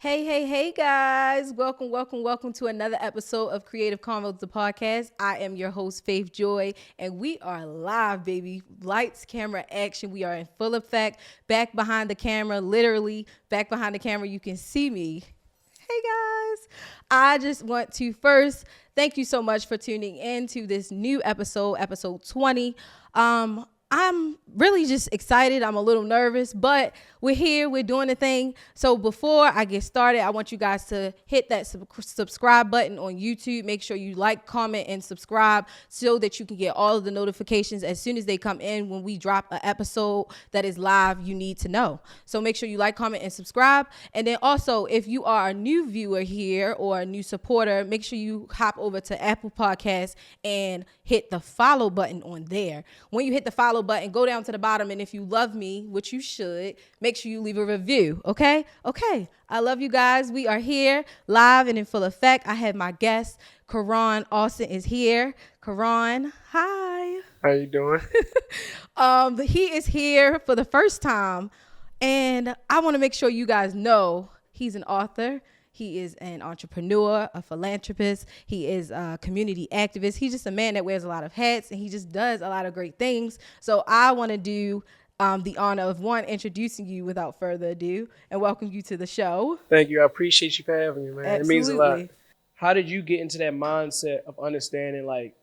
Hey, guys. Welcome to another episode of Creative Convos, the podcast. I am your host, Faith Joy, and we are live, baby. Lights, camera, action. We are in full effect. Back behind the camera, literally back behind the camera. You can see me. Hey, guys. I just want to first thank you so much for tuning in to this new episode 20. I'm really just excited. I'm a little nervous, but we're here. We're doing the thing. So before I get started, I want you guys to hit that subscribe button on YouTube. Make sure you like, comment, and subscribe so that you can get all of the notifications as soon as they come in. When we drop an episode that is live, you need to know. So make sure you like, comment, and subscribe. And then also, if you are a new viewer here or a new supporter, make sure you hop over to Apple Podcasts and hit the follow button on there. When you hit the follow button, go down to the bottom, and if you love me, which you should, make sure you leave a review. Okay, I love you guys. We are here live and in full effect. I have my guest, Karan Austin, is here. Karan, hi. How you doing? He is here for the first time, and I want to make sure you guys know he's an author. He is an entrepreneur, a philanthropist. He is a community activist. He's just a man that wears a lot of hats, and he just does a lot of great things. So I want to do the honor of introducing you without further ado and welcome you to the show. Thank you. I appreciate you for having me, man. Absolutely. It means a lot. How did you get into that mindset of understanding, like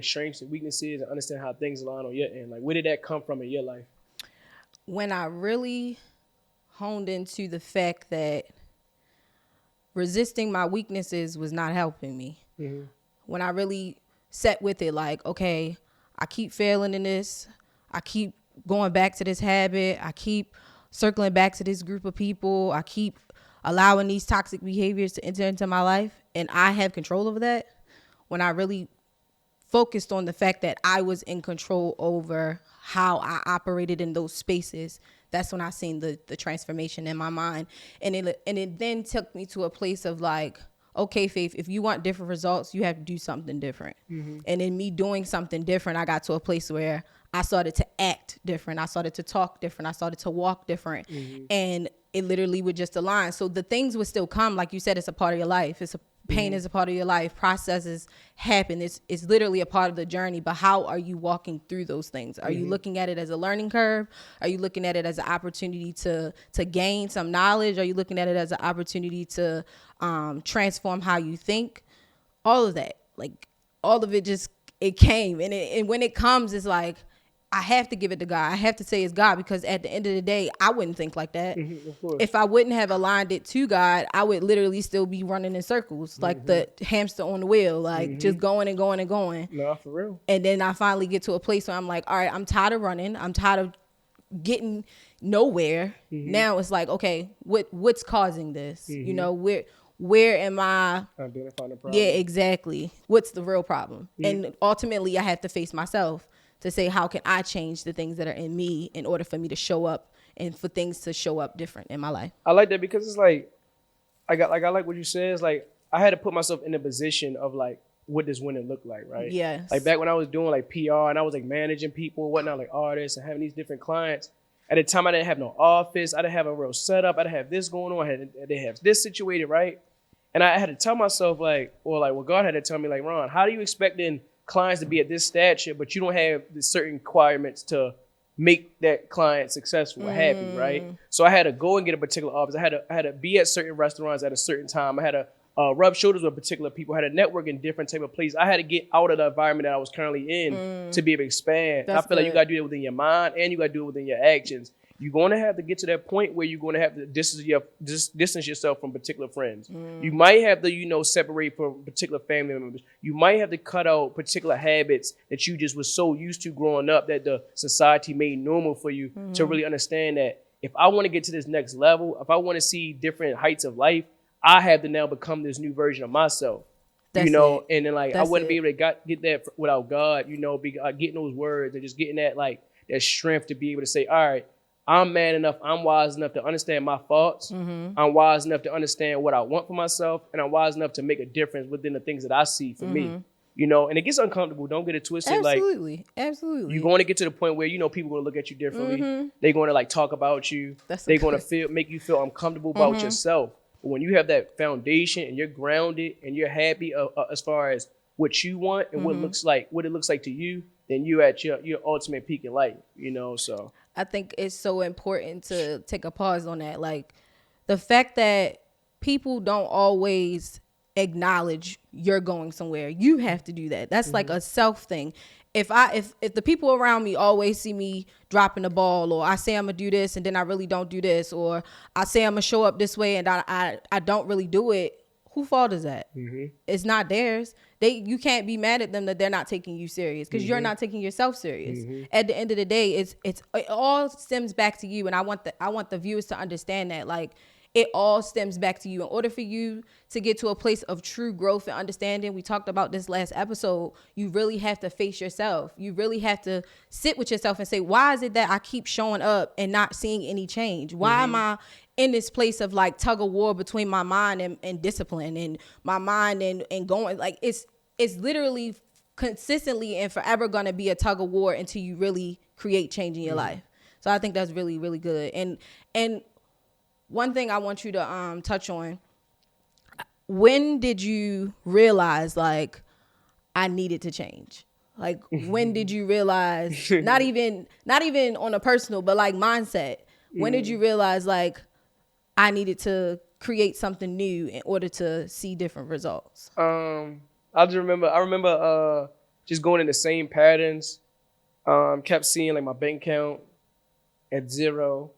strengths and weaknesses and understand how things align on your end? Like, where did that come from in your life? When I really honed into the fact that resisting my weaknesses was not helping me. Mm-hmm. When I really sat with it, like, okay, I keep failing in this. I keep going back to this habit. I keep circling back to this group of people. I keep allowing these toxic behaviors to enter into my life, and I have control over that. When I really focused on the fact that I was in control over how I operated in those spaces, that's when I seen the transformation in my mind. And it then took me to a place of like, okay, Faith, if you want different results, you have to do something different. Mm-hmm. And in me doing something different, I got to a place where I started to act different. I started to talk different. I started to walk different. Mm-hmm. And it literally would just align. So the things would still come. Like you said, it's a part of your life. Pain is a part of your life. Processes happen. It's literally a part of the journey. But how are you walking through those things? Are you looking at it as a learning curve? Are you looking at it as an opportunity to gain some knowledge? Are you looking at it as an opportunity to transform how you think? All of that, like all of it, it came. And when it comes, it's like, I have to give it to God. I have to say it's God, because at the end of the day, I wouldn't think like that. Mm-hmm, if I wouldn't have aligned it to God, I would literally still be running in circles, like the hamster on the wheel, like just going and going and going. No, for real. And then I finally get to a place where I'm like, all right, I'm tired of running. I'm tired of getting nowhere. Mm-hmm. Now it's like, okay, what's causing this? Mm-hmm. Where am I? Identifying the problem. Yeah, exactly. What's the real problem? Mm-hmm. And ultimately, I have to face myself to say, how can I change the things that are in me in order for me to show up and for things to show up different in my life? I like that, because it's like, I like what you said. It's like, I had to put myself in a position of like, what does winning look like, right? Yes. Like back when I was doing like PR and I was like managing people and whatnot, like artists, and having these different clients. At the time, I didn't have no office. I didn't have a real setup. I didn't have this going on. I didn't have this situated, right? And I had to tell myself God had to tell me, like, Ron, how do you expecting clients to be at this stature, but you don't have the certain requirements to make that client successful or happy, right? So I had to go and get a particular office. I had to be at certain restaurants at a certain time. I had to rub shoulders with particular people. I had to network in different type of places. I had to get out of the environment that I was currently in to be able to expand. I feel like you got to do that within your mind, and you got to do it within your actions. You're going to have to get to that point where you're going to have to distance yourself from particular friends. You might have to, separate from particular family members. You might have to cut out particular habits that you just was so used to growing up that the society made normal for you to really understand that if I want to get to this next level, if I want to see different heights of life, I have to now become this new version of myself. And then I wouldn't be able to get that without God, getting those words and just getting that that strength to be able to say, all right, I'm man enough, I'm wise enough to understand my faults. Mm-hmm. I'm wise enough to understand what I want for myself, and I'm wise enough to make a difference within the things that I see for me. And it gets uncomfortable. Don't get it twisted. Absolutely. You're going to get to the point where, people going to look at you differently. Mm-hmm. They're going to talk about you. They're going to make you feel uncomfortable about yourself. But when you have that foundation and you're grounded and you're happy as far as what you want and what it looks like to you, then you're at your ultimate peak in life, you know. So I think it's so important to take a pause on that. Like the fact that people don't always acknowledge you're going somewhere. You have to do that. That's like a self thing. If the people around me always see me dropping the ball, or I say I'm gonna do this and then I really don't do this, or I say I'm gonna show up this way and I don't really do it, who fault is that? It's not theirs. You can't be mad at them that they're not taking you serious, because you're not taking yourself serious. At the end of the day, it all stems back to you, and I want the viewers to understand that, like, it all stems back to you. In order for you to get to a place of true growth and understanding, we talked about this last episode, you really have to face yourself. You really have to sit with yourself and say, why is it that I keep showing up and not seeing any change? Why am I in this place of like tug of war between my mind and discipline, and my mind and going? Like, it's literally consistently and forever going to be a tug of war until you really create change in your life. So I think that's really, really good. And one thing I want you to touch on: when did you realize, like, I needed to change? Like, when did you realize, not even on a personal, but like mindset, when did you realize, like, I needed to create something new in order to see different results? I remember just going in the same patterns. Kept seeing like my bank account at zero.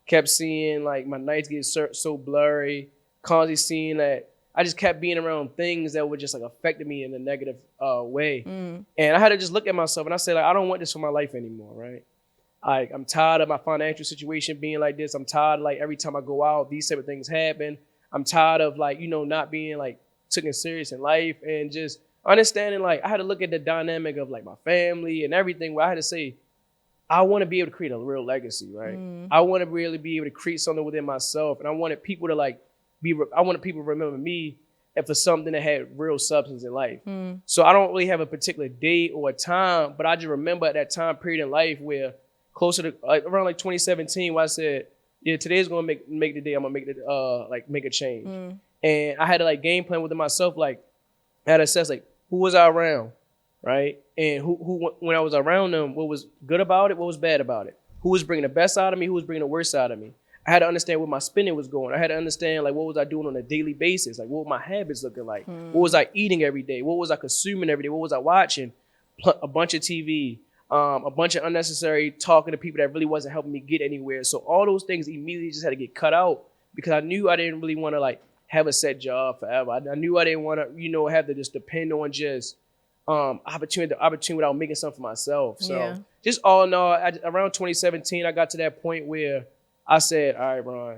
Kept seeing like my nights get so blurry. Constantly seeing that I just kept being around things that would just like affected me in a negative way. And I had to just look at myself and I said, like, I don't want this for my life anymore, right? Like, I'm tired of my financial situation being like this. I'm tired of, like, every time I go out, these type of things happen. I'm tired of, like, you know, not being like taken serious in life, and just understanding, like, I had to look at the dynamic of like my family and everything, where I had to say, I want to be able to create a real legacy, right? I want to really be able to create something within myself, and I wanted people to like I wanted people to remember me and for something that had real substance in life. So I don't really have a particular date or a time, but I just remember at that time period in life where closer to around like 2017, where I said, yeah, today's gonna make the day I'm gonna make a change. And I had to like game plan within myself, like I had to assess like who was I around, right? And who when I was around them, what was good about it, what was bad about it, who was bringing the best out of me, who was bringing the worst out of me. I had to understand where my spending was going. I had to understand like what was I doing on a daily basis, like what were my habits looking like, what was I eating every day, what was I consuming every day, what was I watching, a bunch of TV, a bunch of unnecessary talking to people that really wasn't helping me get anywhere. So all those things immediately just had to get cut out, because I knew I didn't really want to like have a set job forever. I knew I didn't want to, you know, have to just depend on just opportunity without making something for myself. So just all in all, around 2017, I got to that point where I said, all right, Ron,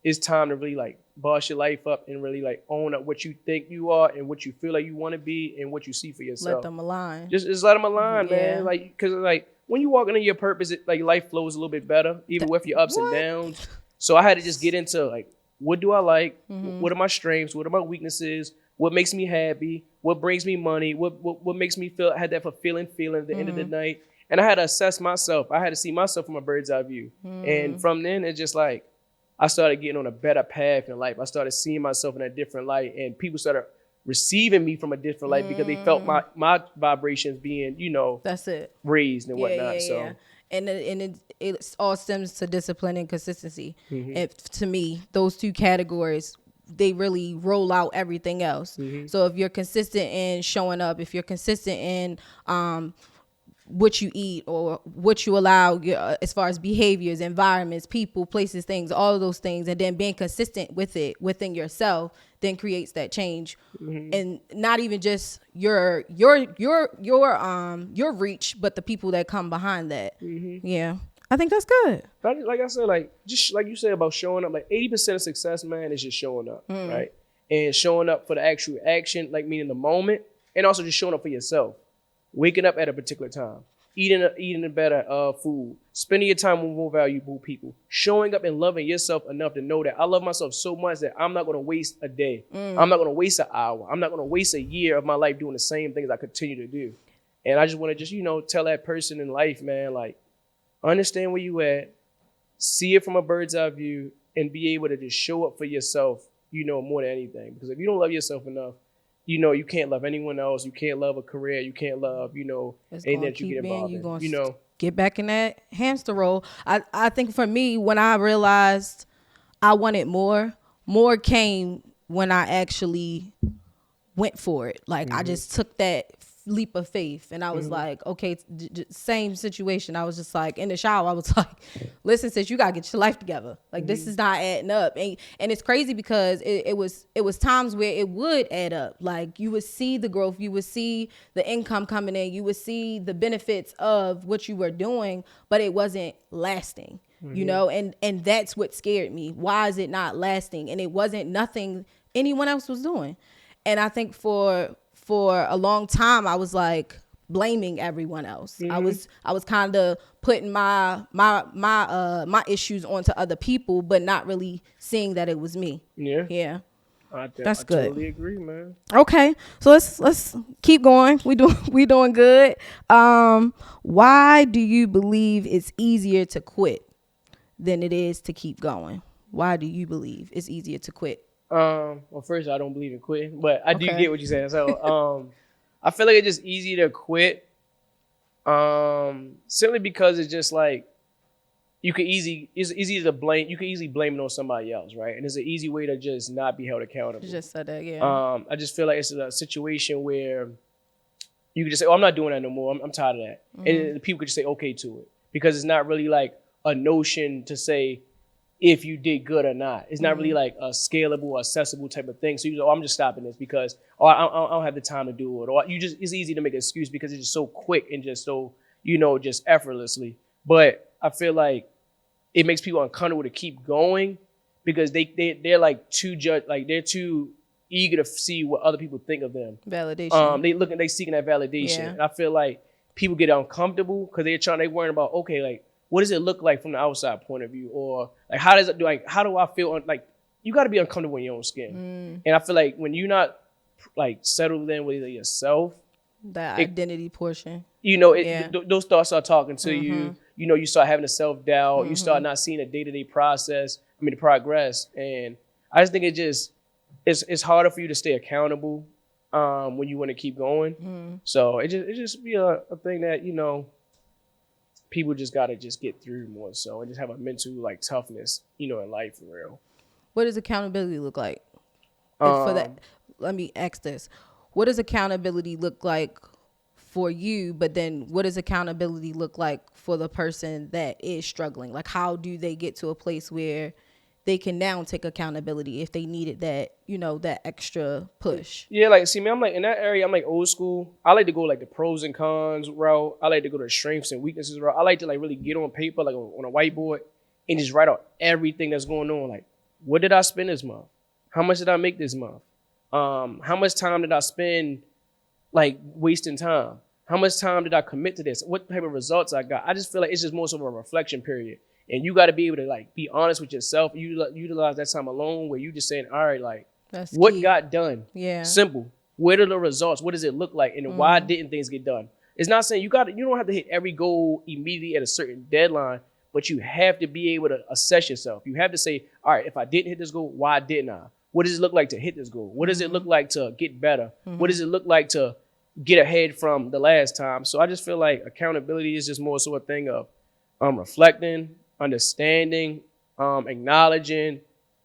it's time to really like boss your life up and really like own up what you think you are and what you feel like you want to be and what you see for yourself. Let them align. Just let them align, man. Like, because like when you walk into your purpose, like life flows a little bit better, even with your ups and downs. So I had to just get into like, what do I like? What are my strengths? What are my weaknesses? What makes me happy? What brings me money? What makes me feel had that fulfilling feeling at the end of the night? And I had to assess myself. I had to see myself from a bird's eye view. And from then, it's just like I started getting on a better path in life. I started seeing myself in a different light, and people started receiving me from a different light because they felt my vibrations being, you know, that's it, raised and whatnot. So. And it all stems to discipline and consistency. And to me, those two categories, they really roll out everything else. So if you're consistent in showing up, if you're consistent in what you eat or what you allow, as far as behaviors, environments, people, places, things, all of those things, and then being consistent with it within yourself, then creates that change. And not even just your reach, but the people that come behind that. Yeah, I think that's good. Like I said, like just like you said about showing up, like 80% of success, man, is just showing up, right? And showing up for the actual action, like meaning the moment, and also just showing up for yourself. Waking up at a particular time, eating a better food, spending your time with more valuable people, showing up and loving yourself enough to know that I love myself so much that I'm not going to waste a day. I'm not going to waste an hour. I'm not going to waste a year of my life doing the same things I continue to do. And I just want to just, you know, tell that person in life, man, like, understand where you at, see it from a bird's eye view, and be able to just show up for yourself more than anything. Because if you don't love yourself enough, you can't love anyone else. You can't love a career. You can't love, It's anything gonna that you keep get being involved you in. gonna get back in that hamster roll. I think for me, when I realized I wanted more came when I actually went for it. Like I just took that leap of faith, and I was like, okay, same situation. I was just like in the shower. I was like, listen, sis, you gotta get your life together. Like this is not adding up, and it's crazy because it was times where it would add up. Like you would see the growth, you would see the income coming in, you would see the benefits of what you were doing, but it wasn't lasting. And that's what scared me. Why is it not lasting? And it wasn't nothing anyone else was doing. And I think for a long time I was like blaming everyone else. I was kind of putting my issues onto other people, but not really seeing that it was me. Yeah. That's I good. totally agree, man. Okay, so let's keep going. We doing good. Why do you believe it's easier to quit than it is to keep going? Why do you believe it's easier to quit? Well, first, I don't believe in quitting, but I do Okay. get what you're saying. So, I feel like it's just easy to quit, simply because it's just like it's easy to blame. You can easily blame it on somebody else, right? And it's an easy way to just not be held accountable. You just said that, yeah. I just feel like it's a situation where you can just say, "Oh, I'm not doing that no more. I'm tired of that," and the people could just say okay to it because it's not really like a notion to say if you did good or not. It's not really like a scalable or accessible type of thing. So you go, I'm just stopping this because I don't have the time to do it. Or it's easy to make an excuse because it's just so quick and just so, just effortlessly. But I feel like it makes people uncomfortable to keep going because they're like they're too eager to see what other people think of them. Validation. They seeking that validation. Yeah. And I feel like people get uncomfortable because they worrying about, okay, like, what does it look like from the outside point of view? Or like, how do I feel? Like, you got to be uncomfortable in your own skin. And I feel like when you're not like settled in with yourself, that identity portion, those thoughts start talking to you. You start having a self-doubt. You start not seeing the day-to-day the progress. And I just think it's harder for you to stay accountable when you want to keep going. So it just be a thing that, people just gotta just get through more so and just have a mental like toughness, in life for real. What does accountability look like? For that, let me ask this: what does accountability look like for you? But then, what does accountability look like for the person that is struggling? Like, how do they get to a place where they can now take accountability if they needed that, that extra push? Yeah, like, see, man, I'm like in that area, I'm like old school. I like to go like the pros and cons route. I like to go to the strengths and weaknesses route. I like to like really get on paper, like on a whiteboard, and just write out everything that's going on. Like, what did I spend this month? How much did I make this month? How much time did I spend like wasting time? How much time did I commit to this? What type of results I got? I just feel like it's just more so of a reflection period. And you got to be able to like be honest with yourself. Utilize that time alone where you just saying, all right, like, That's what key. got done? Yeah. Simple. What are the results? What does it look like? And why didn't things get done? It's not saying you don't have to hit every goal immediately at a certain deadline, but you have to be able to assess yourself. You have to say, all right, if I didn't hit this goal, why didn't I? What does it look like to hit this goal? What does it look like to get better? What does it look like to get ahead from the last time? So I just feel like accountability is just more so a thing of reflecting, understanding, acknowledging,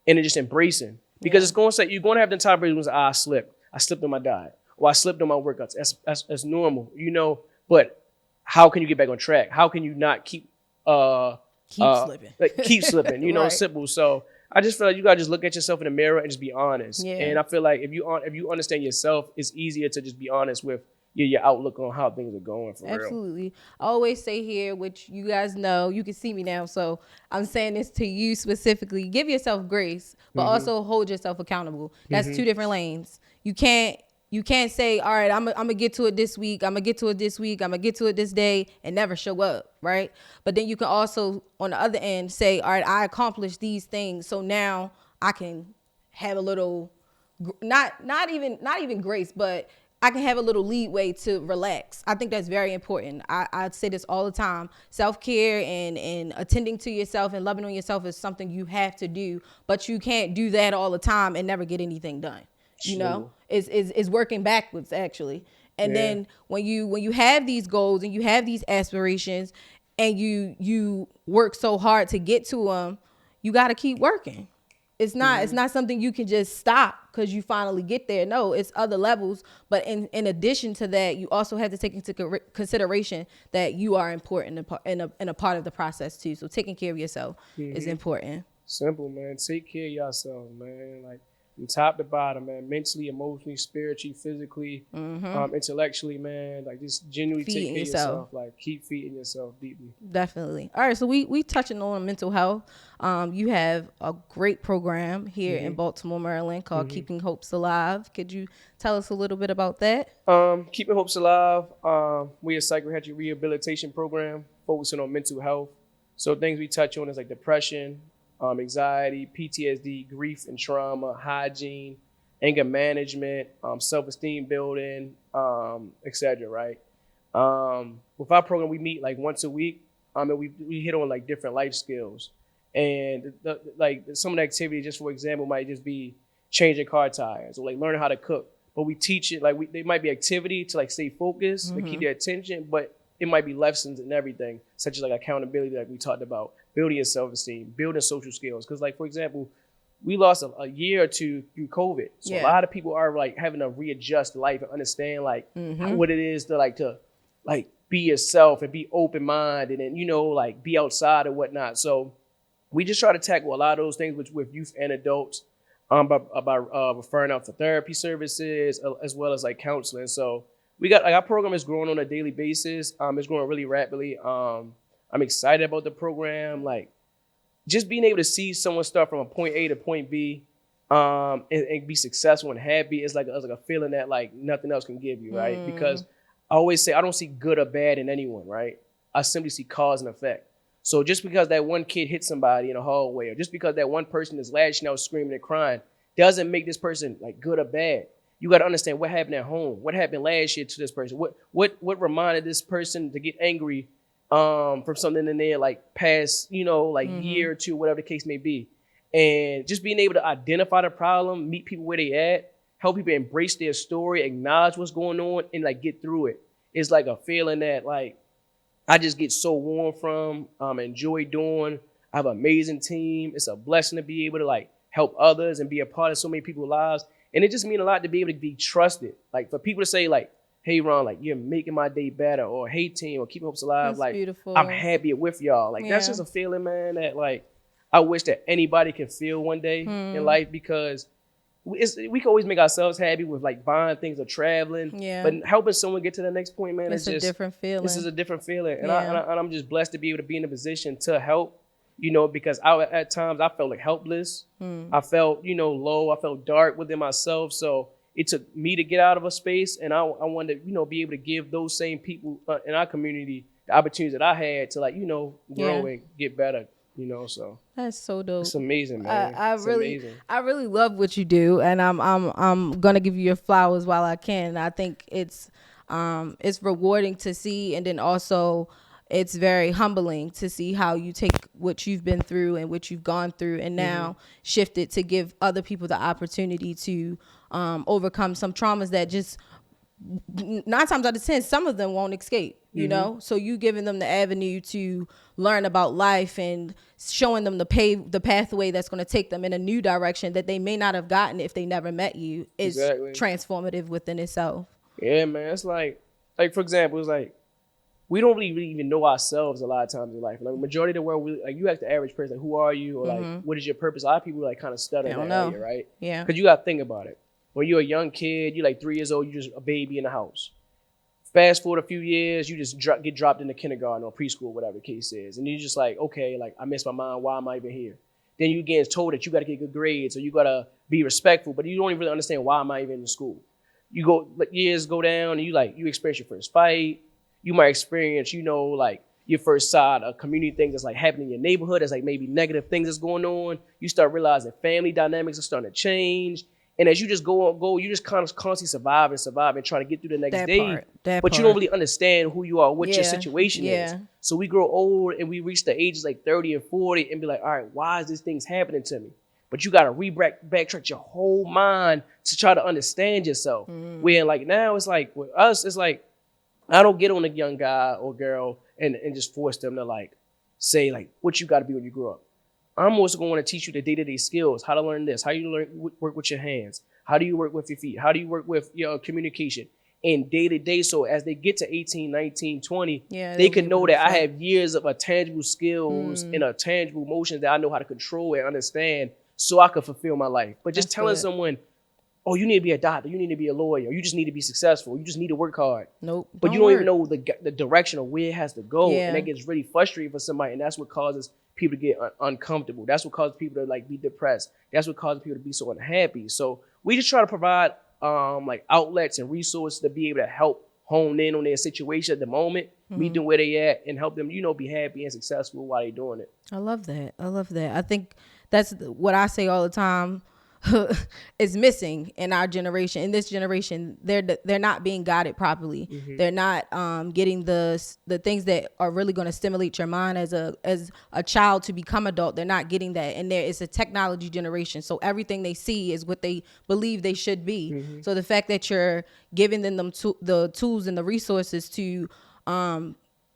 and then just embracing. Because it's going to say you're going to have the time when I slipped on my diet, or I slipped on my workouts. That's normal, But how can you get back on track? How can you not keep slipping? Keep slipping, Right. Simple. So I just feel like you gotta just look at yourself in the mirror and just be honest. Yeah. And I feel like if you understand yourself, it's easier to just be honest with your outlook on how things are going for real. Absolutely. I always say here, which you guys know, you can see me now, so I'm saying this to you specifically. Give yourself grace, but also hold yourself accountable. That's two different lanes. You can't say, all right, I'm gonna get to it this week. I'm gonna get to it this week. I'm gonna get to it this day and never show up, right? But then you can also, on the other end, say, all right, I accomplished these things, so now I can have a little, not even grace, but I can have a little leeway to relax. I think that's very important. I say this all the time. Self-care and attending to yourself and loving on yourself is something you have to do, but you can't do that all the time and never get anything done. You know, is working backwards actually. And then when you have these goals and you have these aspirations and you work so hard to get to them, you got to keep working. It's not something you can just stop because you finally get there. No, it's other levels. But in addition to that, you also have to take into consideration that you are important in a part of the process too. So taking care of yourself is important. Simple, man. Take care of yourself, man. Like from top to bottom, man. Mentally, emotionally, spiritually, physically, intellectually, man. Like just genuinely take care of yourself. Like keep feeding yourself deeply. Definitely. All right, so we touching on mental health. You have a great program here in Baltimore, Maryland called Keeping Hopes Alive. Could you tell us a little bit about that? Keeping Hopes Alive. We're a psychiatric rehabilitation program focusing on mental health. So things we touch on is like depression, anxiety, PTSD, grief and trauma, hygiene, anger management, self-esteem building, etc. Right? With our program, we meet like once a week. And we hit on like different life skills, and like some of the activity, just for example, might just be changing car tires or like learning how to cook. But we teach it like they might be activity to like stay focused, to keep their attention, but it might be lessons and everything, such as like accountability, like we talked about, building your self-esteem, building social skills. Because like, for example, we lost a year or two through COVID. So a lot of people are like having to readjust life and understand like what it is to be yourself and be open-minded and, you know, like be outside and whatnot. So we just try to tackle a lot of those things with youth and adults by referring out for therapy services as well as like counseling. So we got like our program is growing on a daily basis. It's growing really rapidly. I'm excited about the program. Like just being able to see someone start from a point A to point B, and be successful and happy is like a feeling that like nothing else can give you, right? Because I always say I don't see good or bad in anyone, right? I simply see cause and effect. So just because that one kid hit somebody in a hallway, or just because that one person is lashing out, screaming and crying, doesn't make this person like good or bad. You got to understand what happened at home. What happened last year to this person? What reminded this person to get angry from something in their like past, you know, like year or two, whatever the case may be. And just being able to identify the problem, meet people where they at, help people embrace their story, acknowledge what's going on, and like get through it. It's like a feeling that like I just get so warm from, enjoy doing. I have an amazing team. It's a blessing to be able to like help others and be a part of so many people's lives. And it just means a lot to be able to be trusted. Like for people to say like, hey, Ron, like you're making my day better, or hey, team, or Keeping Hopes Alive. That's like beautiful. I'm happy with y'all. Like that's just a feeling, man, that like I wish that anybody could feel one day in life, because we can always make ourselves happy with like buying things or traveling. But helping someone get to the next point, man, it's just a different feeling. This is a different feeling. And, I'm just blessed to be able to be in a position to help, you know, because at times I felt like helpless. I felt, you know, low. I felt dark within myself. So it took me to get out of a space. And I wanted to, you know, be able to give those same people in our community the opportunities that I had to like, you know, grow and get better. You know, so that's so dope. It's amazing, man. I really love what you do, and I'm gonna give you your flowers while I can. I think it's rewarding to see, and then also it's very humbling to see how you take what you've been through and what you've gone through, and now shift it to give other people the opportunity to overcome some traumas that just 9 times out of 10, some of them won't escape. You know, so you giving them the avenue to learn about life and showing them the pathway that's going to take them in a new direction that they may not have gotten if they never met you is transformative within itself. Yeah, man. It's like for example, it's like we don't really even know ourselves a lot of times in life. Like majority of the world, like you ask the average person, like, who are you, or like what is your purpose? A lot of people like kind of stutter in that area, right? Yeah. Because you got to think about it. When you're a young kid, you're like 3 years old, you're just a baby in the house. Fast forward a few years, you just get dropped into kindergarten or preschool, whatever the case is. And you're just like, okay, like I miss my mom. Why am I even here? Then you get told that you got to get good grades or you got to be respectful, but you don't even really understand why am I even in school. You go, years go down and you experience your first fight. You might experience, you know, like your first side of community things that's like happening in your neighborhood. That's like maybe negative things that's going on. You start realizing family dynamics are starting to change. And as you just go, you just constantly survive and try to get through the next That day. part. That But part. you don't really understand who you are, what your Yeah. situation is. Yeah. So we grow old and we reach the ages like 30 and 40 and be like, all right, why is this things happening to me? But you got to backtrack your whole mind to try to understand yourself. Where like now it's like with us, it's like I don't get on a young guy or girl and just force them to like say like what you got to be when you grow up. I'm also going to want to teach you the day-to-day skills, how to learn this, how you work with your hands, how do you work with your feet, how do you work with your communication and day-to-day. So as they get to 18, 19, 20, they can know that I have years of tangible skills and a tangible emotions that I know how to control and understand so I can fulfill my life. But just telling someone, oh, you need to be a doctor, you need to be a lawyer, you just need to be successful, you just need to work hard. Nope. But you don't even know the direction of where it has to go. Yeah. And that gets really frustrating for somebody. And that's what causes people to get uncomfortable. That's what causes people to like be depressed. That's what causes people to be so unhappy. So we just try to provide like outlets and resources to be able to help hone in on their situation at the moment, meet them where they at, and help them, be happy and successful while they're doing it. I love that. I think that's what I say all the time. Is missing in our generation. In this generation, they're not being guided properly. They're not getting the things that are really going to stimulate your mind as a child to become adult. They're not getting that. And it's a technology generation, so everything they see is what they believe they should be. So the fact that you're giving them the tools and the resources to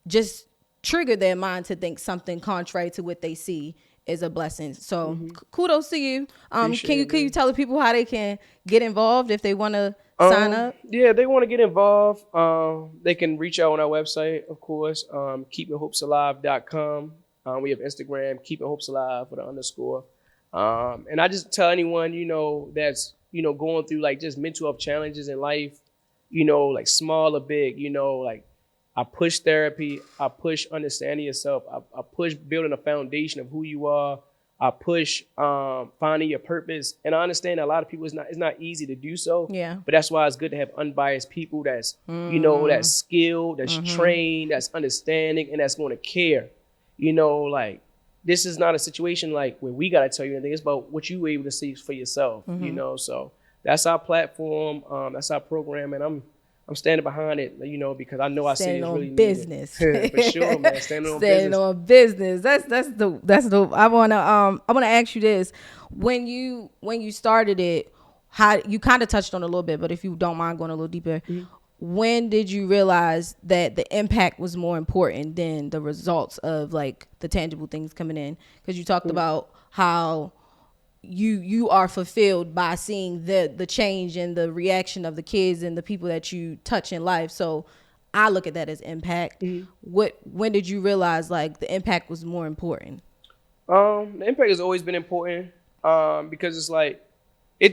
just trigger their mind to think something contrary to what they see is a blessing. So kudos to you. Can you tell the people how they can get involved if they want to sign up? Yeah, they want to get involved. They can reach out on our website, of course, keepinghopesalive.com. We have Instagram, keepinghopesalive with an underscore. And I just tell anyone, that's, going through like just mental health challenges in life, like small or big, like I push therapy. I push understanding yourself. I push building a foundation of who you are. I push finding your purpose. And I understand that a lot of people, it's not easy to do so. Yeah. But that's why it's good to have unbiased people that's, that's skilled, that's trained, that's understanding, and that's going to care. Like this is not a situation like where we got to tell you anything. It's about what you were able to see for yourself, So that's our platform. That's our program. And I'm standing behind it, because I know I see it's really business. For sure, man. Standing on business. That's the. I wanna ask you this: when you started it, how you kind of touched on it a little bit, but if you don't mind going a little deeper, when did you realize that the impact was more important than the results of like the tangible things coming in? Because you talked about how you are fulfilled by seeing the change and the reaction of the kids and the people that you touch in life. So I look at that as impact. When did you realize like the impact was more important? The impact has always been important because it's like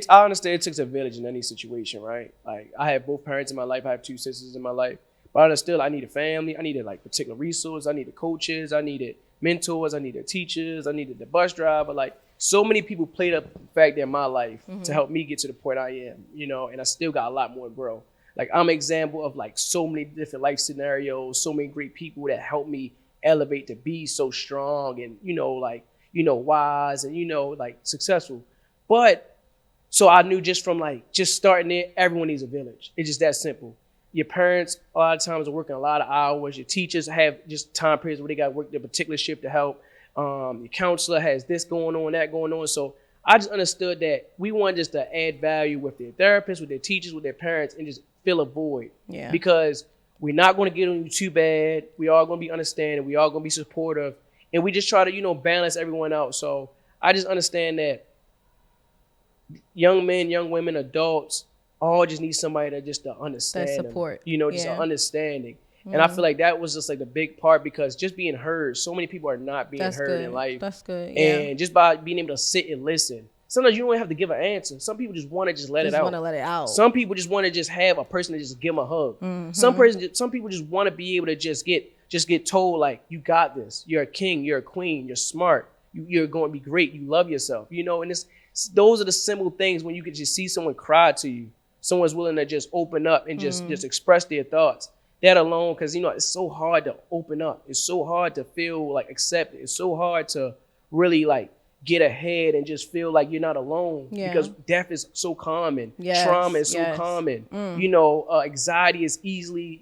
I understand it takes a village in any situation, right? Like I have both parents in my life, I have two sisters in my life, but still I needed family, I needed like particular resources, I needed coaches, I needed mentors, I needed teachers, I needed the bus driver, like so many people played up the fact in my life to help me get to the point I am, and I still got a lot more to grow. Like I'm an example of like so many different life scenarios, so many great people that helped me elevate to be so strong and, wise and, like successful. But so I knew just from like just starting it, everyone needs a village. It's just that simple. Your parents a lot of times are working a lot of hours. Your teachers have just time periods where they got to work their particular shift to help. Your counselor has this going on, that going on. So I just understood that we want just to add value with their therapists, with their teachers, with their parents, and just fill a void. Yeah. Because we're not going to get on you too bad. We are going to be understanding. We are going to be supportive. And we just try to, balance everyone out. So I just understand that young men, young women, adults, all just need somebody to understand. That support. Just an understanding. And I feel like that was just like the big part because just being heard, so many people are not being heard in life. That's good. Yeah. And just by being able to sit and listen. Sometimes you don't have to give an answer. Some people just want to just let it out. Some people just want to just have a person to just give them a hug. Some people just want to be able to just get told like, you got this. You're a king. You're a queen. You're smart. You're going to be great. You love yourself. And those are the simple things when you can just see someone cry to you. Someone's willing to just open up and just express their thoughts. That alone, because, it's so hard to open up. It's so hard to feel like accepted. It's so hard to really like get ahead and just feel like you're not alone, Yeah. because death is so common. Yes, Trauma is so yes. common. Anxiety is easily,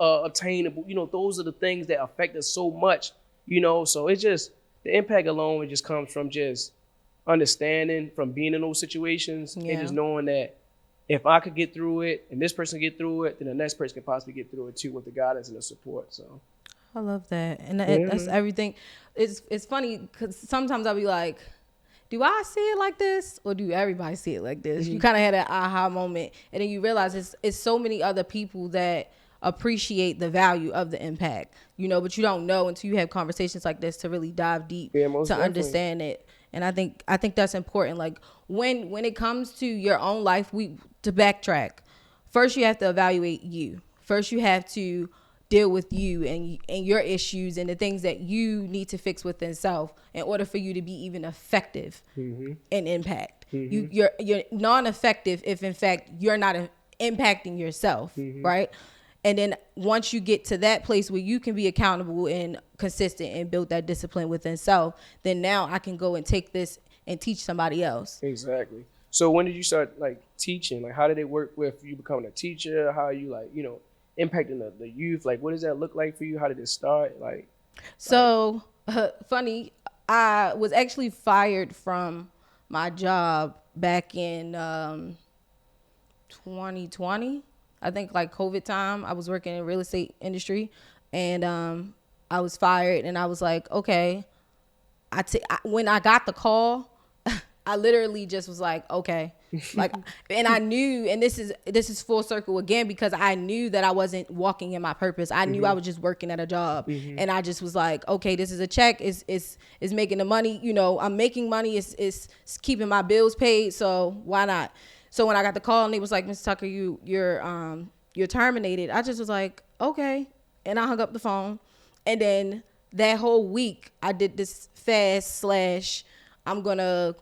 obtainable. Those are the things that affect us so much, so it's just the impact alone. It just comes from just understanding, from being in those situations, and just knowing that if I could get through it and this person get through it, then the next person could possibly get through it too, with the guidance and the support. So I love that. And that's everything. It's funny because sometimes I'll be like, do I see it like this, or do everybody see it like this? You kind of had an aha moment, and then you realize it's so many other people that appreciate the value of the impact, but you don't know until you have conversations like this to really dive deep to definitely understand it. And I think that's important. Like when it comes to your own life, to backtrack, first you have to evaluate you. First you have to deal with you and your issues and the things that you need to fix within self in order for you to be even effective in impact. You're non-effective if in fact you're not impacting yourself, right? And then once you get to that place where you can be accountable and consistent and build that discipline within self, then now I can go and take this and teach somebody else. Exactly. So when did you start teaching? How did it work with you becoming a teacher? How are you impacting the youth? What does that look like for you? How did it start? Funny, I was actually fired from my job back in 2020. I think COVID time. I was working in real estate industry, and I was fired, and I was like, okay. When I got the call, I literally just was like, okay. And I knew, and this is full circle again, because I knew that I wasn't walking in my purpose. I knew I was just working at a job, and I just was like, okay, this is a check. Is making the money. I'm making money. It's keeping my bills paid. So why not? So when I got the call and they was like, Ms. Tucker, you're terminated, I just was like, okay. And I hung up the phone. And then that whole week I did this fast / I'm going to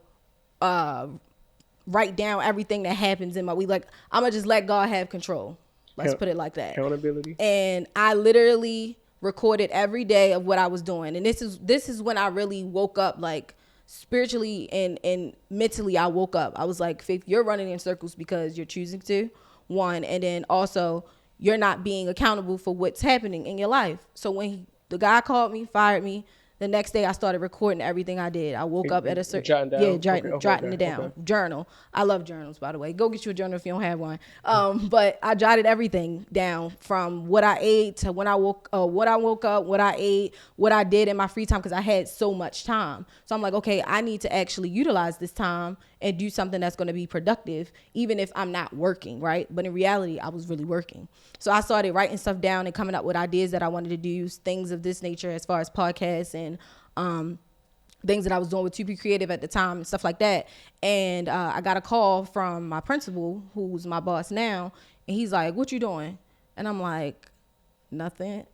write down everything that happens in my week. I'm going to just let God have control. Let's put it like that. Accountability. And I literally recorded every day of what I was doing. And this is when I really woke up, spiritually and mentally. I woke up. I was like, Faith, you're running in circles because you're choosing to, one, and then also you're not being accountable for what's happening in your life. So when the guy called me, fired me, the next day I started recording everything I did. I woke up at a certain jotting it down. Okay. Journal. I love journals, by the way. Go get you a journal if you don't have one. But I jotted everything down, from what I ate to when I woke up, what I ate, what I did in my free time, because I had so much time. So I'm like, okay, I need to actually utilize this time and do something that's going to be productive, even if I'm not working, right? But in reality, I was really working. So I started writing stuff down and coming up with ideas that I wanted to do, things of this nature, as far as podcasts and things that I was doing with 2P Creative at the time and stuff like that. And I got a call from my principal, who's my boss now, and he's like, what you doing? And I'm like, nothing.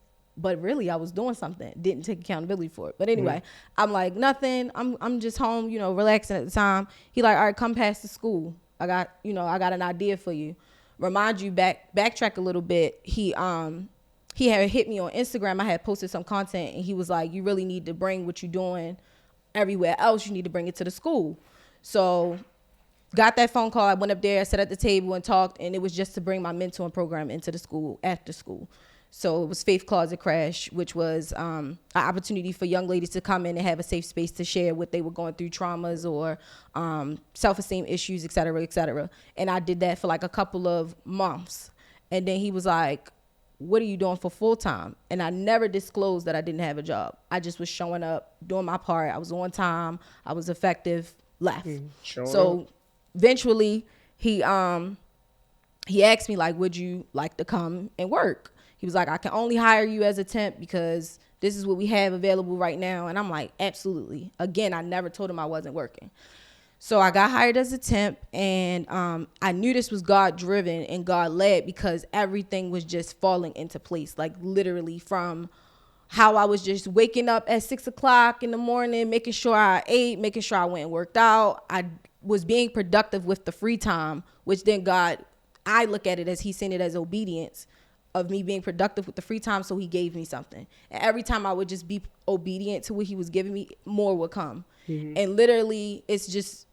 But really, I was doing something. Didn't take accountability for it. But anyway, I'm like, nothing. I'm just home, relaxing at the time. He like, all right, come past the school. I got an idea for you. Remind you, backtrack a little bit. He had hit me on Instagram. I had posted some content, and he was like, you really need to bring what you're doing everywhere else. You need to bring it to the school. So got that phone call. I went up there, sat at the table and talked, and it was just to bring my mentoring program into the school, after school. So it was Faith Closet Crash, which was an opportunity for young ladies to come in and have a safe space to share what they were going through, traumas or self-esteem issues, et cetera, et cetera. And I did that for a couple of months. And then he was like, what are you doing for full time? And I never disclosed that I didn't have a job. I just was showing up, doing my part. I was on time. I was effective, left. So eventually he asked me, would you like to come and work? He was like, I can only hire you as a temp because this is what we have available right now. And I'm like, absolutely. Again, I never told him I wasn't working. So I got hired as a temp, and I knew this was God-driven and God-led because everything was just falling into place, literally from how I was just waking up at 6 o'clock in the morning, making sure I ate, making sure I went and worked out. I was being productive with the free time, which then God, I look at it as He seen it as obedience of me being productive with the free time. So he gave me something. And every time I would just be obedient to what he was giving me, more would come. And literally it's just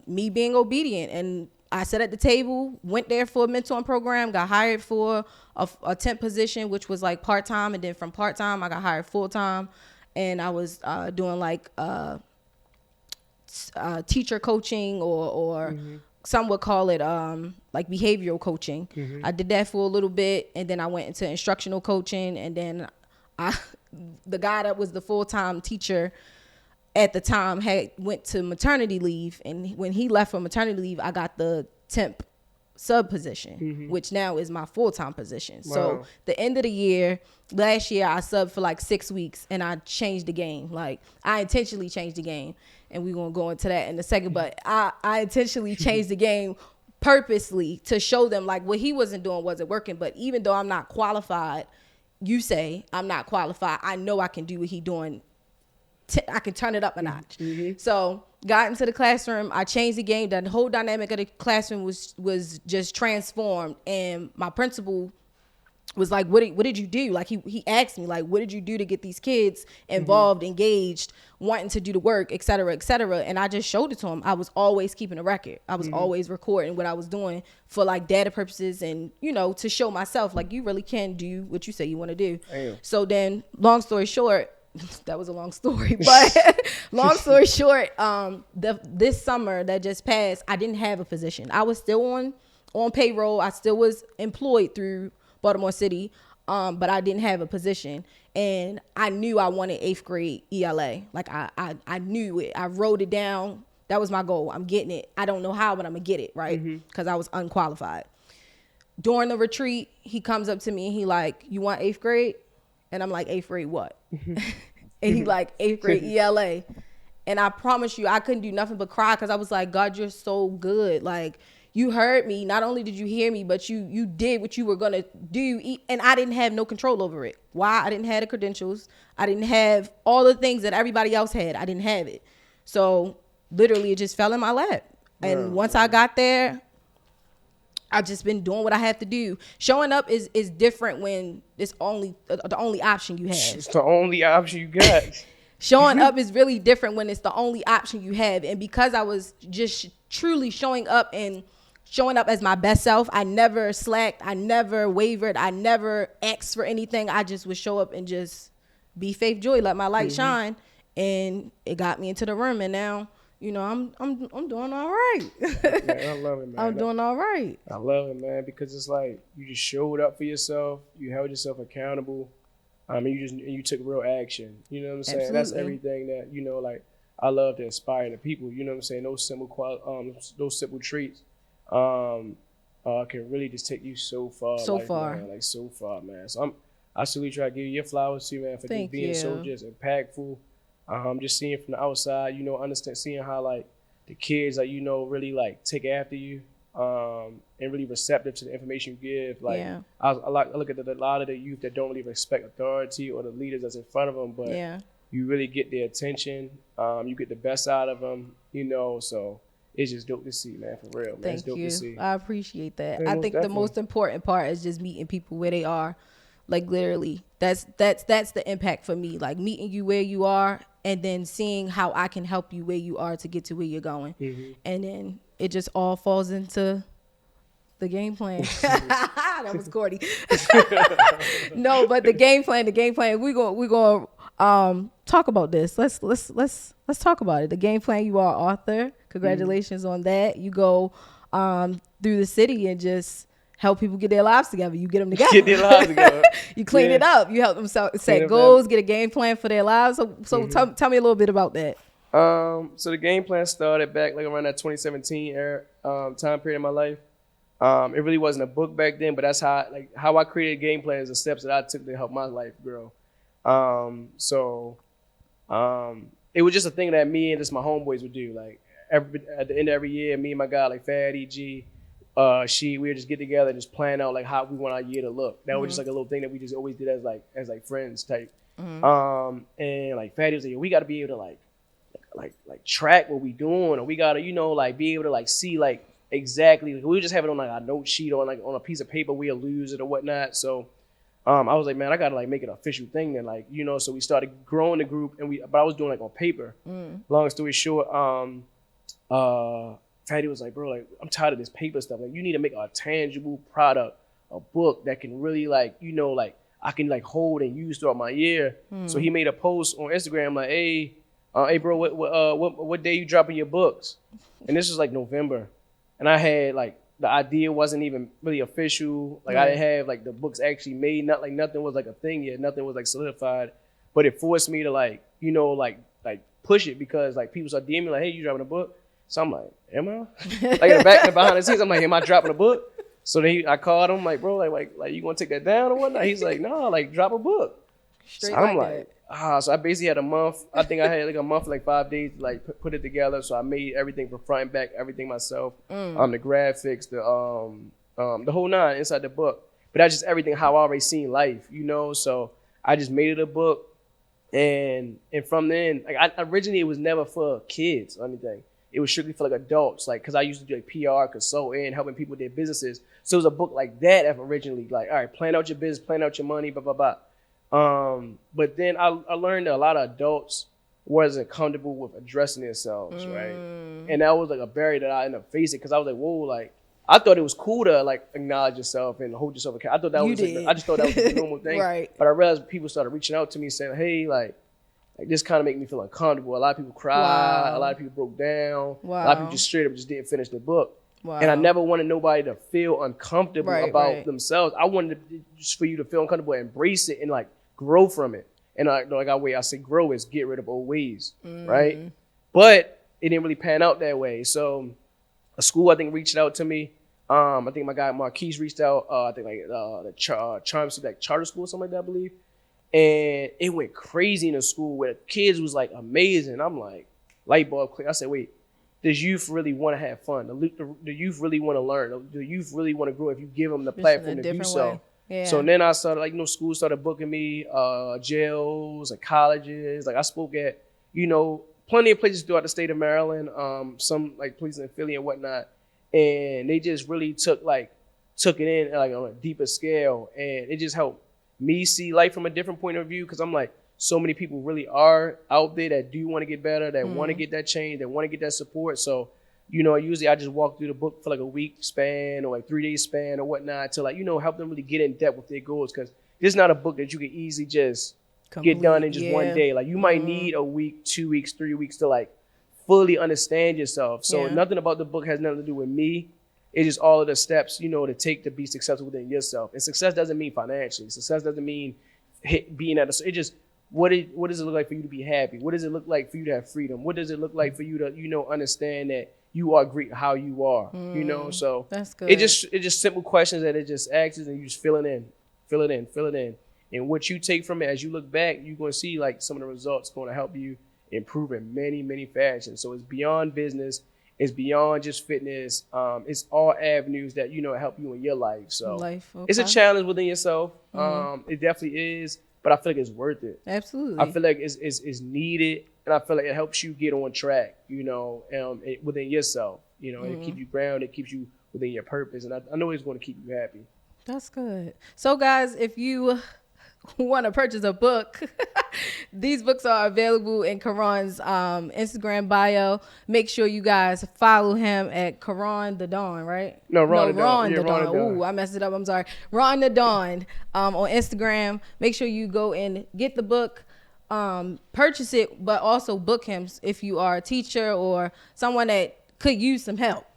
me being obedient. And I sat at the table, went there for a mentoring program, got hired for a temp position, which was like part-time. And then from part-time, I got hired full-time. And I was doing like teacher coaching or some would call it like behavioral coaching. I did that for a little bit, and then I went into instructional coaching, and then the guy that was the full-time teacher at the time went to maternity leave, and when he left for maternity leave, I got the temp sub position, which now is my full-time position. Wow. So the end of the year, last year, I subbed for like 6 weeks, and I changed the game. Like, I intentionally changed the game, and we're going to go into that in a second, but I intentionally changed the game purposely to show them like what he wasn't doing wasn't working. But even though I'm not qualified, you say I'm not qualified, I know I can do what he doing. I can turn it up a notch. So got into the classroom. I changed the game. The whole dynamic of the classroom was just transformed. And my principal was like, what did you do? Like he asked me, like, what did you do to get these kids involved, engaged, wanting to do the work, et cetera, et cetera. And I just showed it to him. I was always keeping a record. I was always recording what I was doing for like data purposes and, to show myself like you really can do what you say you want to do. Damn. So then long story short, that was a long story, but long story short, this summer that just passed, I didn't have a position. I was still on payroll. I still was employed through Baltimore City, but I didn't have a position. And I knew I wanted 8th grade ELA. Like I knew it. I wrote it down. That was my goal. I'm getting it. I don't know how, but I'm gonna get it, right? Because I was unqualified. During the retreat, he comes up to me and he like, you want 8th grade? And I'm like, 8th grade what? And he like, 8th grade ELA. And I promise you, I couldn't do nothing but cry because I was like, God, you're so good. Like, you heard me. Not only did you hear me, but you did what you were going to do. And I didn't have no control over it. Why? I didn't have the credentials. I didn't have all the things that everybody else had. I didn't have it. So literally, it just fell in my lap. And once I got there, I've just been doing what I have to do. Showing up is different when it's the only option you have. It's the only option you got. Showing up is really different when it's the only option you have. And because I was just truly showing up as my best self, I never slacked. I never wavered. I never asked for anything. I just would show up and just be faith, joy, let my light shine. And it got me into the room. And now, I'm doing all right. Man, I love it, man. I'm doing all right. I love it, man, because it's like you just showed up for yourself. You held yourself accountable. You took real action. You know what I'm saying? Absolutely. That's everything that like I love to inspire the people. You know what I'm saying? Those simple traits can really just take you so far. So far, man. So I salute you. I give you your flowers too, man, for just being so just impactful. Just seeing from the outside, seeing how like the kids really like take after you, and really receptive to the information you give. Like I look at a lot of the youth that don't really respect authority or the leaders that's in front of them, but you really get their attention. You get the best out of them, so it's just dope to see, man, for real, man. It's dope to see. I appreciate that. Yeah, I think definitely. The most important part is just meeting people where they are. Like literally, that's the impact for me. Like meeting you where you are, and then seeing how I can help you where you are to get to where you're going, and then it just all falls into the game plan. That was corny. No, but the game plan. We're going talk about this. Let's talk about it. The game plan. You are author. Congratulations on that. You go through the city and just help people get their lives together. You get them together. Get their lives together. You clean it up. You help them set goals, get a game plan for their lives. So tell me a little bit about that. So the game plan started back like around that 2017 era, time period in my life. It really wasn't a book back then, but that's how I created game plans, the steps that I took to help my life grow. It was just a thing that me and just my homeboys would do. Like at the end of every year, me and my guy like Fad, E.G., we would just get together and just plan out like how we want our year to look. That was just like a little thing that we just always did as friends type. And like Fatty was like, we got to be able to like track what we doing, or we got to be able to like see like exactly. Like, we would just have it on like a note sheet or like on a piece of paper. We'll lose it or whatnot. So I was like, man, I gotta like make it an official thing then, like, you know. So we started growing the group, but I was doing like on paper. Long story short, Fatty was like, bro, like I'm tired of this paper stuff. Like you need to make a tangible product, a book that can really like, you know, like I can like hold and use throughout my year. So he made a post on Instagram like, hey bro, what day you dropping your books? And this was like November, and I had like the idea wasn't even really official. Like I didn't have like the books actually made. Not like nothing was like a thing yet. Nothing was like solidified, but it forced me to like, you know, like push it because like people start DMing like, hey, you dropping a book? So I'm like, am I? Like in the behind the scenes, I'm like, am I dropping a book? So then I called him like, bro, like you gonna take that down or whatnot? He's like, no, like drop a book. Straight so I'm like that. So I basically had a month. I think I had like a month, like 5 days to like put it together. So I made everything from front and back, everything myself. The graphics, the whole nine inside the book. But that's just everything how I already seen life, you know. So I just made it a book, and from then, like originally it was never for kids or anything. It was strictly for like adults, like because I used to do like PR, consulting, helping people with their businesses. So it was a book like that originally, like, all right, plan out your business, plan out your money, blah, blah, blah. But then I learned that a lot of adults wasn't comfortable with addressing themselves, right? And that was like a barrier that I ended up facing because I was like, whoa, like I thought it was cool to like acknowledge yourself and hold yourself accountable. I thought that was like, I just thought that was a normal thing. Right. But I realized people started reaching out to me saying, hey, like this kind of made me feel uncomfortable. A lot of people cried. Wow. A lot of people broke down. Wow. A lot of people just straight up just didn't finish the book. Wow. And I never wanted nobody to feel uncomfortable about right. themselves. I wanted just for you to feel uncomfortable, embrace it, and like grow from it. And I say grow is get rid of old ways, right? But it didn't really pan out that way. So a school I think reached out to me. I think my guy Marquise reached out. I think like the Charms like charter school or something like that, I believe. And it went crazy in the school where the kids was like amazing. I'm like, light bulb click. I said, wait, does youth really want to have fun? The youth really want to learn? The youth really want to grow if you give them the platform to do so? Yeah. So then I started, like, you know, schools started booking me, jails, like colleges. Like I spoke at, you know, plenty of places throughout the state of Maryland, some like places in Philly and whatnot. And they just really took it in like on a deeper scale. And it just helped me see life from a different point of view, because I'm like, so many people really are out there that do want to get better, that want to get that change, that want to get that support. So, you know, usually I just walk through the book for like a week span or like 3 days span or whatnot to like, you know, help them really get in depth with their goals, because it's not a book that you can easily just get done in just one day. Like you might need a week, 2 weeks, 3 weeks to like fully understand yourself. So nothing about the book has nothing to do with me. It's just all of the steps, you know, to take to be successful within yourself. And success doesn't mean financially. Success doesn't mean being at a, it just, what does it look like for you to be happy? What does it look like for you to have freedom? What does it look like for you to, you know, understand that you are great how you are, you know? So that's good. It's just simple questions that it just asks, and you just fill it in. And what you take from it, as you look back, you're going to see like some of the results going to help you improve in many, many fashions. So it's beyond business. It's beyond just fitness. It's all avenues that, you know, help you in your life. So it's a challenge within yourself. It definitely is, but I feel like it's worth it. Absolutely. I feel like it's needed, and I feel like it helps you get on track, you know, within yourself. You know, it keeps you grounded, it keeps you within your purpose, and I know it's going to keep you happy. That's good. So, guys, if you want to purchase a book, these books are available in Karan's Instagram bio. Make sure you guys follow him at Karan the Dawn, right? Ron the Dawn. Ooh, I messed it up. I'm sorry. Ron the Dawn on Instagram. Make sure you go and get the book, purchase it, but also book him if you are a teacher or someone that could use some help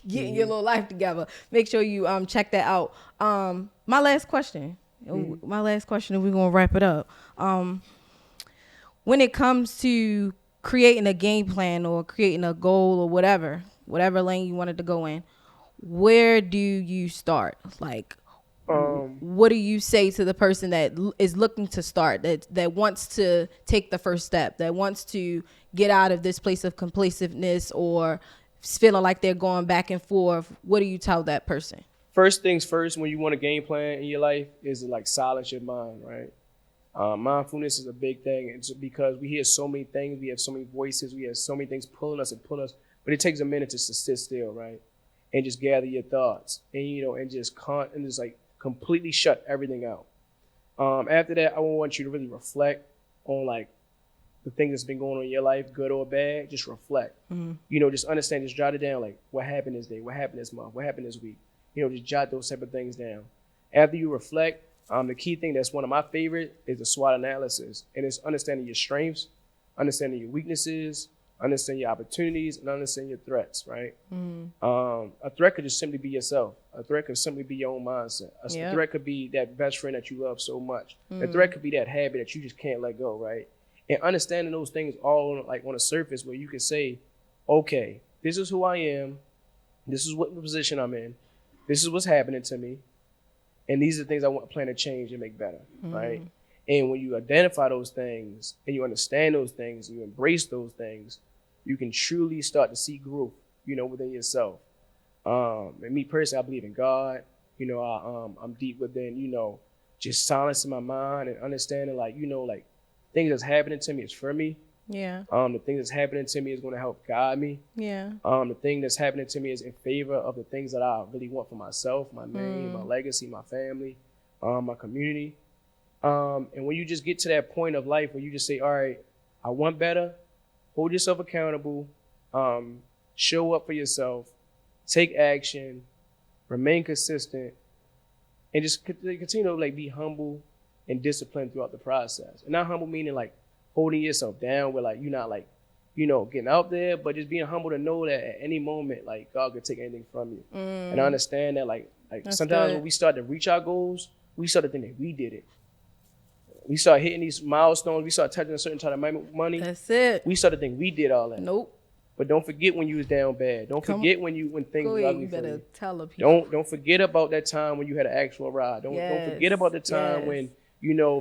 getting your little life together. Make sure you check that out. My last question. My last question, and we're going to wrap it up. When it comes to creating a game plan or creating a goal or whatever lane you wanted to go in, where do you start? Like, what do you say to the person that is looking to start, that wants to take the first step, that wants to get out of this place of complaciveness or feeling like they're going back and forth? What do you tell that person? First things first, when you want a game plan in your life, is to like silence your mind, right? Mindfulness is a big thing. It's because we hear so many things, we have so many voices, we have so many things pulling us, but it takes a minute to sit still, right? and just gather your thoughts and, and just like completely shut everything out. After that, I want you to really reflect on like the things that's been going on in your life, good or bad. Just reflect. Just understand, just jot it down. Like, what happened this day? What happened this month? What happened this week? Just jot those type of things down. After you reflect, the key thing that's one of my favorite is the SWOT analysis. And it's understanding your strengths, understanding your weaknesses, understanding your opportunities, and understanding your threats, right? A threat could just simply be yourself. A threat could simply be your own mindset. A threat could be that best friend that you love so much. A threat could be that habit that you just can't let go, right? And understanding those things all like on a surface where you can say, okay, this is who I am. This is what the position I'm in. This is what's happening to me. And these are the things I plan to change and make better, right? And when you identify those things and you understand those things and you embrace those things, you can truly start to see growth, within yourself. And me personally, I believe in God. I'm deep within, just silencing my mind and understanding like things that's happening to me is for me. Yeah. The thing that's happening to me is going to help guide me. Yeah. The thing that's happening to me is in favor of the things that I really want for myself, my name, my legacy, my family, my community. And when you just get to that point of life where you just say, all right, I want better, hold yourself accountable, show up for yourself, take action, remain consistent, and just continue to like be humble and disciplined throughout the process. And not humble meaning like holding yourself down where like you're not like, getting out there, but just being humble to know that at any moment, like God could take anything from you. And I understand that like That's sometimes good. when we start to reach our goals, we start to think that we did it. We start hitting these milestones. We start touching a certain type of money. That's it. We start to think we did all that. Nope. But don't forget when you was down bad. Don't forget when things Go were ahead, ugly you for better you. tell the people. Don't forget about that time when you had an actual ride. Don't forget about the time when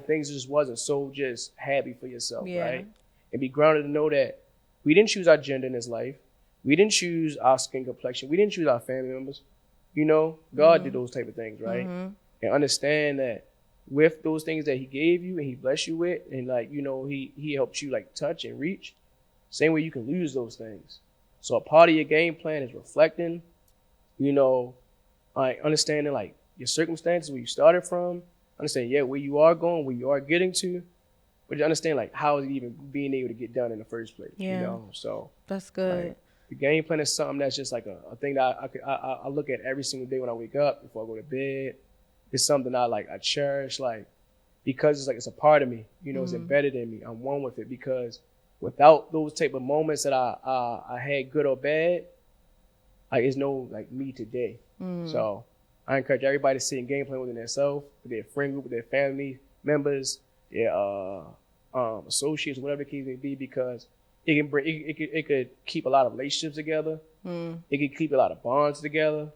things just wasn't so just happy for yourself, right? And be grounded to know that we didn't choose our gender in this life. We didn't choose our skin complexion. We didn't choose our family members. God did those type of things, right? And understand that with those things that He gave you and He blessed you with, and like He helped you like touch and reach. Same way you can lose those things. So a part of your game plan is reflecting, like understanding like your circumstances, where you started from, understand where you are going, where you are getting to, but you understand like how is it even being able to get done in the first place. So that's good. Like, the game plan is something that's just like a thing that I look at every single day when I wake up before I go to bed. It's something I cherish, like, because it's a part of me, it's embedded in me. I'm one with it, because without those type of moments that I had, good or bad, like, it's no like me today. So I encourage everybody to sit in game plan within themselves, with their friend group, with their family members, their associates, whatever the case may be, because it can bring it could keep a lot of relationships together. It could keep a lot of bonds together.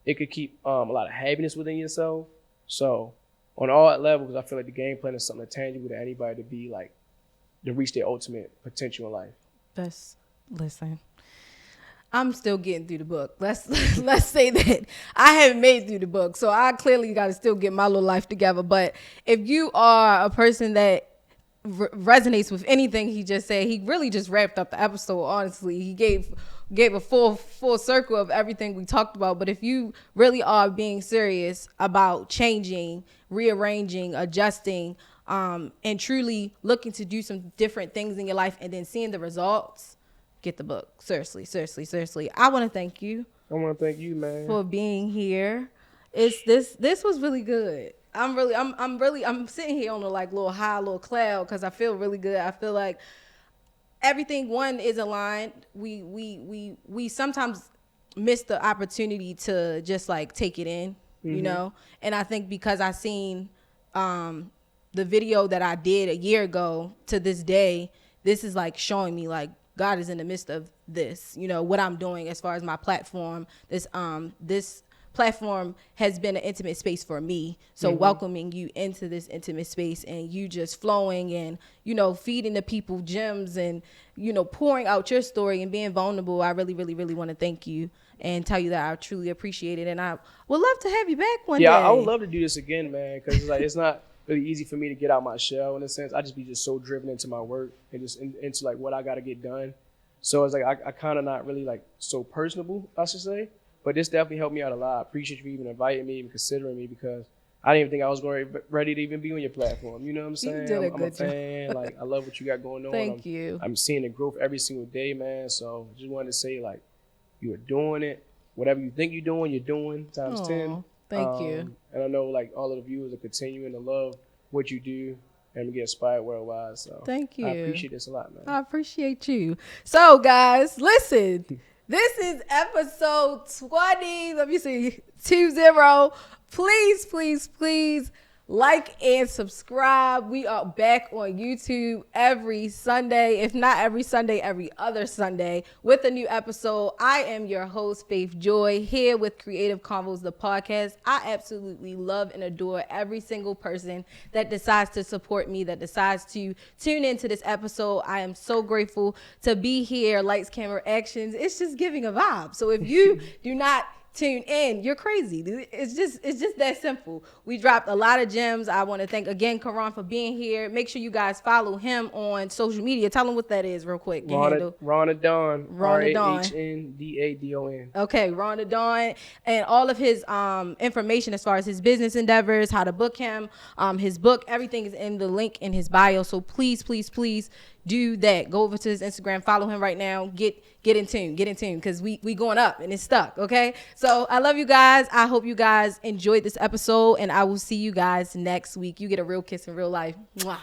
It could keep a lot of happiness within yourself. So on all levels, I feel like the game plan is something tangible to anybody to be like, to reach their ultimate potential in life. Listen, I'm still getting through the book. Let's say that I haven't made it through the book, so I clearly got to still get my little life together. But if you are a person that resonates with anything he just said, he really just wrapped up the episode. Honestly, he gave a full circle of everything we talked about. But if you really are being serious about changing, rearranging, adjusting, and truly looking to do some different things in your life and then seeing the results, get the book. Seriously. I want to thank you. I want to thank you, man, for being here. This was really good. I'm sitting here on a like little high, little cloud, because I feel really good. I feel like everything is aligned. We sometimes miss the opportunity to just like take it in, and I think because I seen the video that I did a year ago to this day, this is like showing me like God is in the midst of this, what I'm doing as far as my platform. This platform has been an intimate space for me. So welcoming you into this intimate space and you just flowing and, feeding the people gems and, pouring out your story and being vulnerable. I really, really, really want to thank you and tell you that I truly appreciate it. And I would love to have you back one day. Yeah, I would love to do this again, man, because it's not really easy for me to get out my shell in a sense. I just be so driven into my work and just into like what I got to get done. So it's like I kind of not really like so personable, I should say. But this definitely helped me out a lot. I appreciate you even inviting me, even considering me, because I didn't even think I was ready to even be on your platform. You know what I'm saying? I'm a fan. Like, I love what you got going on. Thank you. I'm seeing the growth every single day, man. So just wanted to say, like, you are doing it. Whatever you think you're doing times 10. Thank you. And I know, like, all of the viewers are continuing to love what you do and get inspired worldwide. So thank you. I appreciate this a lot, man. I appreciate you. So, guys, listen. This is episode 20. Let me see. 20. Please, please, please like and subscribe. We are back on YouTube every Sunday, if not every Sunday, every other Sunday with a new episode. I am your host, Faith Joy, here with Creative Convos, the podcast. I absolutely love and adore every single person that decides to support me, that decides to tune into this episode. I am so grateful to be here. Lights, camera, actions. It's just giving a vibe. So if you do not tune in, you're crazy. It's just that simple. We dropped a lot of gems. I want to thank again Karan for being here. Make sure you guys follow him on social media. Tell him what that is real quick. Ronna Dawn. RHNDADON. Okay, Ronna Dawn, and all of his information as far as his business endeavors, how to book him, his book, everything is in the link in his bio. So please, please, please do that. Go over to his Instagram, follow him right now. Get in tune, because we going up and it's stuck. Okay, so I love you guys. I hope you guys enjoyed this episode, and I will see you guys next week. You get a real kiss in real life. Mwah.